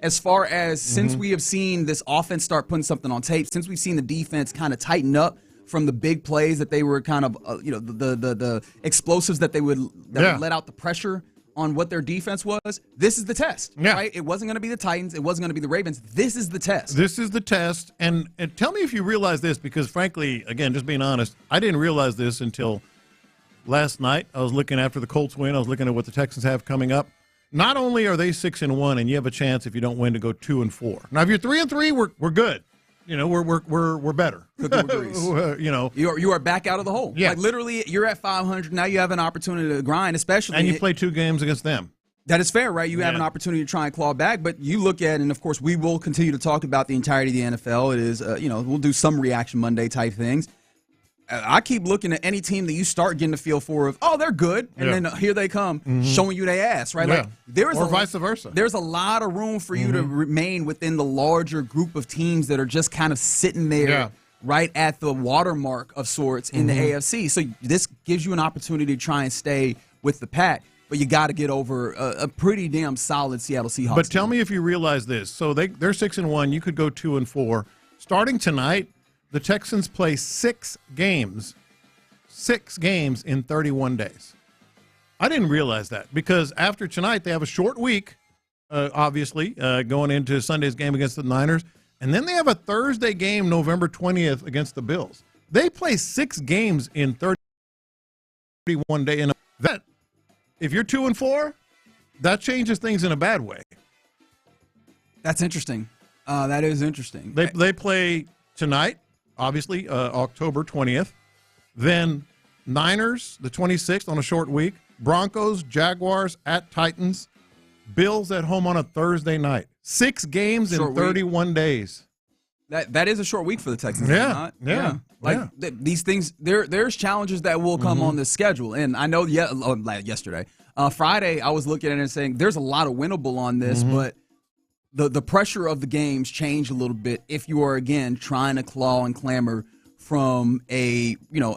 as far as since we have seen this offense start putting something on tape, since we've seen the defense kind of tighten up from the big plays that they were kind of, the explosives that would let out the pressure on what their defense was, this is the test, right? It wasn't going to be the Titans. It wasn't going to be the Ravens. This is the test. This is the test. And tell me if you realize this, because frankly, again, just being honest, I didn't realize this until last night. I was looking after the Colts win. I was looking at what the Texans have coming up. Not only are they 6-1, and you have a chance if you don't win to go 2-4. Now, if you're 3-3, we're good. We're better. You are back out of the hole. Yeah. Like literally, you're at 500. Now you have an opportunity to grind, especially. And you play 2 games against them. That is fair, right? You have an opportunity to try and claw back, but you look at, and of course, we will continue to talk about the entirety of the NFL. It is, we'll do some Reaction Monday type things. I keep looking at any team that you start getting a feel for of, oh, they're good, and then here they come showing you their ass, right? Yeah. Like or vice versa. There's a lot of room for you to remain within the larger group of teams that are just kind of sitting there right at the watermark of sorts in the AFC. So this gives you an opportunity to try and stay with the pack, but you got to get over a pretty damn solid Seattle Seahawks. But tell me if you realize this. So they're 6-1. You could go 2-4. Starting tonight, the Texans play 6 games in 31 days. I didn't realize that because after tonight, they have a short week, obviously, going into Sunday's game against the Niners. And then they have a Thursday game November 20th against the Bills. They play 6 games in 31 days. And that, if you're 2-4, that changes things in a bad way. That's interesting. That is interesting. They play tonight. Obviously, October 20th. Then Niners, the 26th on a short week. Broncos, Jaguars at Titans. Bills at home on a Thursday night. 6 games in 31 days. That is a short week for the Texans. Yeah. These things, there's challenges that will come on this schedule. And I know yesterday, Friday, I was looking at it and saying there's a lot of winnable on this, but the pressure of the games change a little bit if you are, again, trying to claw and clamor from a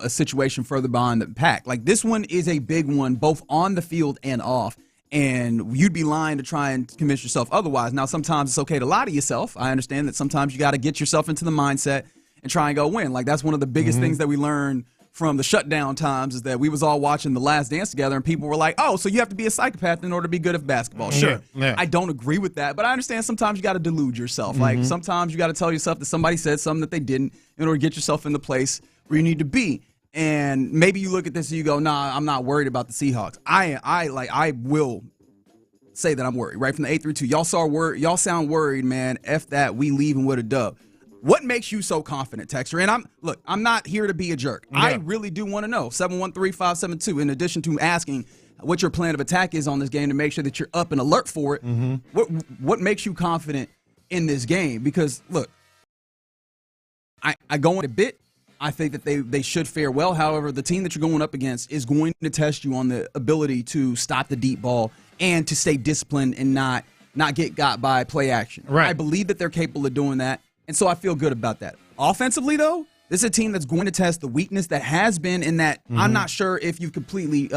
situation further behind the pack. Like this one is a big one, both on the field and off, and you'd be lying to try and convince yourself otherwise. Now, sometimes it's okay to lie to yourself. I understand that sometimes you got to get yourself into the mindset and try and go win. Like that's one of the biggest things that we learned from the shutdown times is that we was all watching The Last Dance together and people were like, oh, so you have to be a psychopath in order to be good at basketball. Sure. Yeah. I don't agree with that, but I understand sometimes you got to delude yourself. Like sometimes you got to tell yourself that somebody said something that they didn't in order to get yourself in the place where you need to be. And maybe you look at this and you go, nah, I'm not worried about the Seahawks. I will say that I'm worried right from the 8-3-2. Y'all sound worried, man. F that. We leaving with a dub. What makes you so confident, Texter? And I'm not here to be a jerk. Yeah. I really do want to know. 713-572. In addition to asking what your plan of attack is on this game to make sure that you're up and alert for it, what makes you confident in this game? Because look, I go in a bit. I think that they should fare well. However, the team that you're going up against is going to test you on the ability to stop the deep ball and to stay disciplined and not get got by play action. Right. I believe that they're capable of doing that. And so I feel good about that. Offensively, though, this is a team that's going to test the weakness that has been in that I'm not sure if you've completely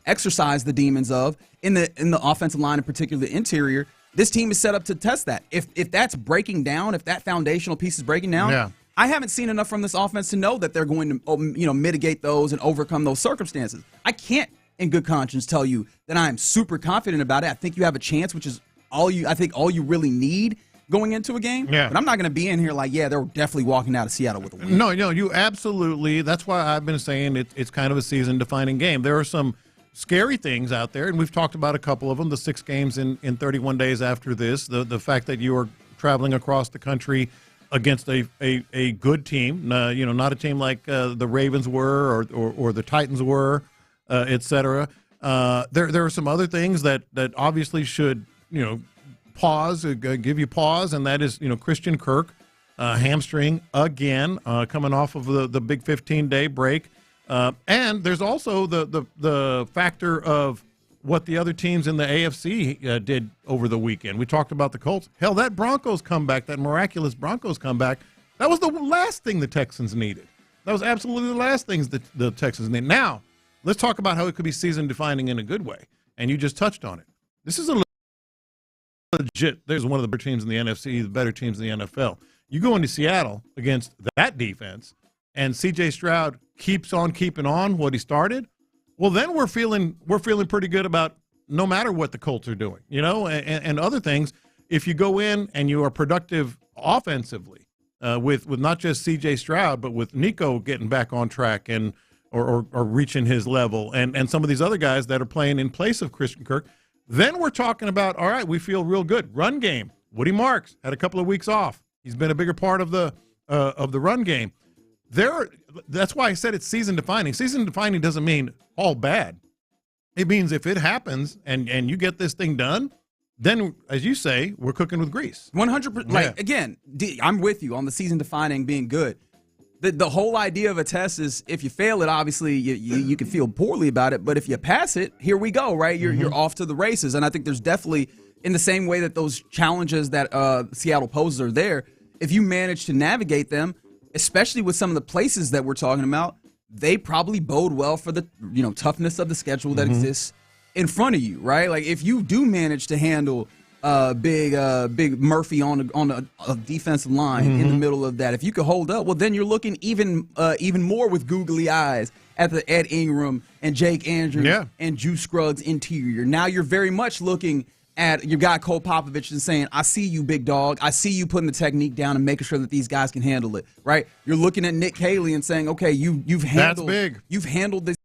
exercised the demons of in the offensive line, in particular the interior. This team is set up to test that. If that's breaking down, if that foundational piece is breaking down, I haven't seen enough from this offense to know that they're going to mitigate those and overcome those circumstances. I can't, in good conscience, tell you that I am super confident about it. I think you have a chance, which is all you really need going into a game. Yeah. But I'm not going to be in here like, they're definitely walking out of Seattle with a win. No, you absolutely. That's why I've been saying it's kind of a season-defining game. There are some scary things out there, and we've talked about a couple of them, the 6 games in 31 days after this, the fact that you are traveling across the country against a good team, not a team like the Ravens were or the Titans were, et cetera. There are some other things that obviously should, give you pause, and that is, Christian Kirk, hamstring again, coming off of the big 15-day break. And there's also the factor of what the other teams in the AFC did over the weekend. We talked about the Colts. Hell, that Broncos comeback, that miraculous Broncos comeback, that was the last thing the Texans needed. That was absolutely the last things that the Texans needed. Now, let's talk about how it could be season-defining in a good way. And you just touched on it. This is a legit. There's one of the better teams in the NFC, the better teams in the NFL. You go into Seattle against that defense, and C.J. Stroud keeps on keeping on what he started. Well, then we're feeling pretty good about no matter what the Colts are doing, and other things. If you go in and you are productive offensively, with not just C.J. Stroud, but with Nico getting back on track and or reaching his level, and some of these other guys that are playing in place of Christian Kirk, then we're talking about, all right, we feel real good. Run game. Woody Marks had a couple of weeks off. He's been a bigger part of the run game. That's why I said it's season defining. Season defining doesn't mean all bad. It means if it happens and you get this thing done, then, as you say, we're cooking with grease. 100%. Like, again, I'm with you on the season defining being good. The whole idea of a test is if you fail it, obviously you can feel poorly about it. But if you pass it, here we go, right? You're off to the races. And I think there's definitely, in the same way that those challenges that Seattle poses are there, if you manage to navigate them, especially with some of the places that we're talking about, they probably bode well for the toughness of the schedule that exists in front of you, right? Like if you do manage to handle big Murphy on a defensive line in the middle of that, if you could hold up, well then you're looking even more with googly eyes at the Ed Ingram and Jake Andrews and Juice Scruggs interior. Now you're very much looking at your guy Cole Popovich and saying, I see you, big dog. I see you putting the technique down and making sure that these guys can handle it, right? You're looking at Nick Caley and saying, okay, you've handled this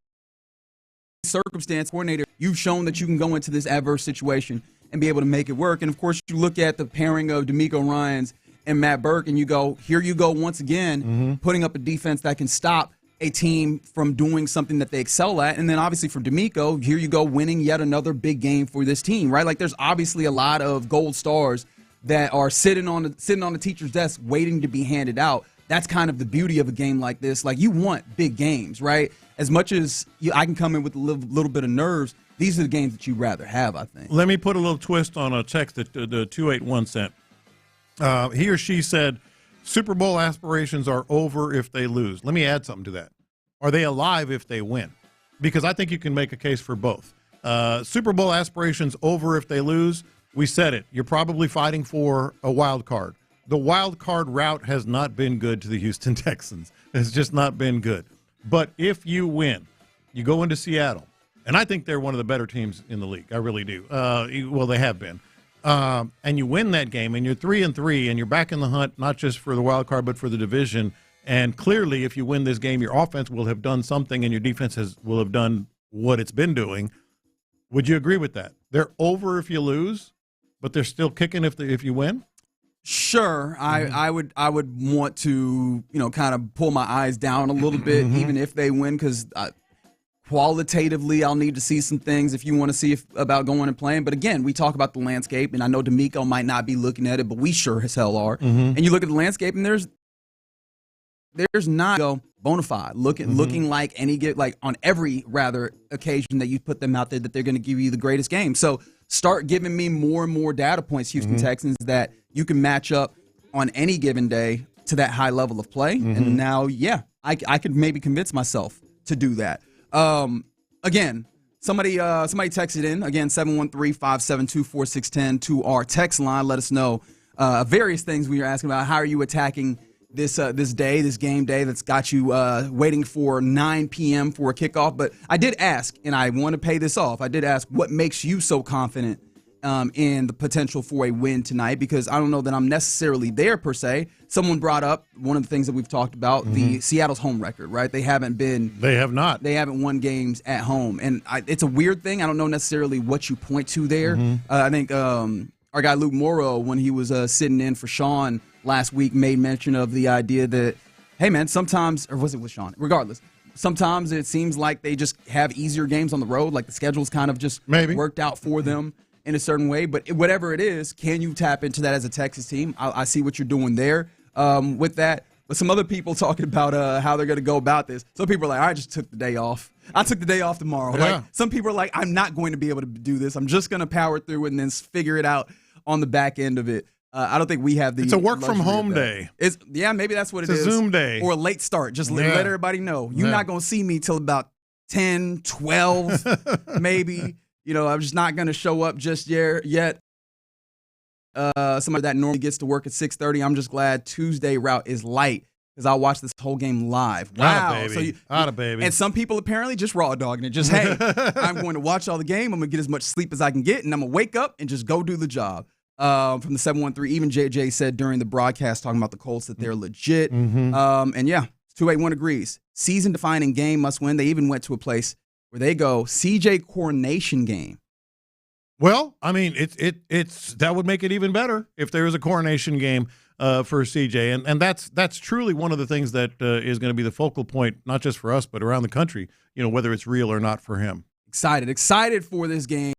circumstance coordinator. You've shown that you can go into this adverse situation and be able to make it work. And of course, you look at the pairing of D'Amico Ryans and Matt Burke, and you go, here you go once again, putting up a defense that can stop a team from doing something that they excel at. And then obviously for D'Amico, here you go, winning yet another big game for this team, right? Like there's obviously a lot of gold stars that are sitting on the teacher's desk waiting to be handed out. That's kind of the beauty of a game like this. Like you want big games, right? As much as I can come in with a little bit of nerves, these are the games that you'd rather have, I think. Let me put a little twist on a text that the 281 sent. He or she said, Super Bowl aspirations are over if they lose. Let me add something to that. Are they alive if they win? Because I think you can make a case for both. Super Bowl aspirations over if they lose. We said it. You're probably fighting for a wild card. The wild card route has not been good to the Houston Texans. It's just not been good. But if you win, you go into Seattle, and I think they're one of the better teams in the league. I really do. Well, they have been. And you win that game, and you're 3-3, and you're back in the hunt, not just for the wild card, but for the division. And clearly, if you win this game, your offense will have done something, and your defense will have done what it's been doing. Would you agree with that? They're over if you lose, but they're still kicking if you win? Sure, I would want to kind of pull my eyes down a little bit, even if they win, because qualitatively I'll need to see some things if you want to see about going and playing. But again, we talk about the landscape, and I know D'Amico might not be looking at it, but we sure as hell are. And you look at the landscape, and there's not bona fide looking like on every occasion that you put them out there that they're going to give you the greatest game. So start giving me more and more data points, Houston Texans, that you can match up on any given day to that high level of play. And now, I could maybe convince myself to do that. Again, somebody texted in, again, 713-572-4610 to our text line. Let us know various things we are asking about. How are you attacking this game day that's got you waiting for 9 p.m. for a kickoff? But I did ask, and I want to pay this off, I did ask what makes you so confident in the potential for a win tonight, because I don't know that I'm necessarily there per se. Someone brought up one of the things that we've talked about, the Seattle's home record, right? They have not. They haven't won games at home. And it's a weird thing. I don't know necessarily what you point to there. I think our guy Luke Morrow, when he was sitting in for Sean last week, made mention of the idea that, hey, man, sometimes, or was it with Sean? Regardless, sometimes it seems like they just have easier games on the road, like the schedule's kind of just worked out for them in a certain way. But whatever it is, can you tap into that as a Texas team? I see what you're doing there with that. But some other people talking about how they're going to go about this. Some people are like, I just took the day off. I took the day off tomorrow. Yeah. Like, some people are like, I'm not going to be able to do this. I'm just going to power through it and then figure it out on the back end of it. I don't think we have the. It's a work from home day. Maybe that's what it is. It's a Zoom day. Or a late start. Just let everybody know. You're not going to see me till about 10, 12, maybe. I'm just not going to show up just yet. somebody that normally gets to work at 6:30. I'm just glad Tuesday route is light because I'll watch this whole game live. Wow. Atta baby. Atta baby. And some people apparently just raw dogging it. Just, hey, I'm going to watch all the game. I'm going to get as much sleep as I can get, and I'm going to wake up and just go do the job. From the 713, even JJ said during the broadcast talking about the Colts that they're legit. And yeah, 281 agrees. Season-defining game, must win. They even went to a place where they go CJ coronation game. Well, I mean, it's that would make it even better if there was a coronation game for CJ, and that's truly one of the things that is going to be the focal point, not just for us but around the country. Whether it's real or not for him. Excited for this game.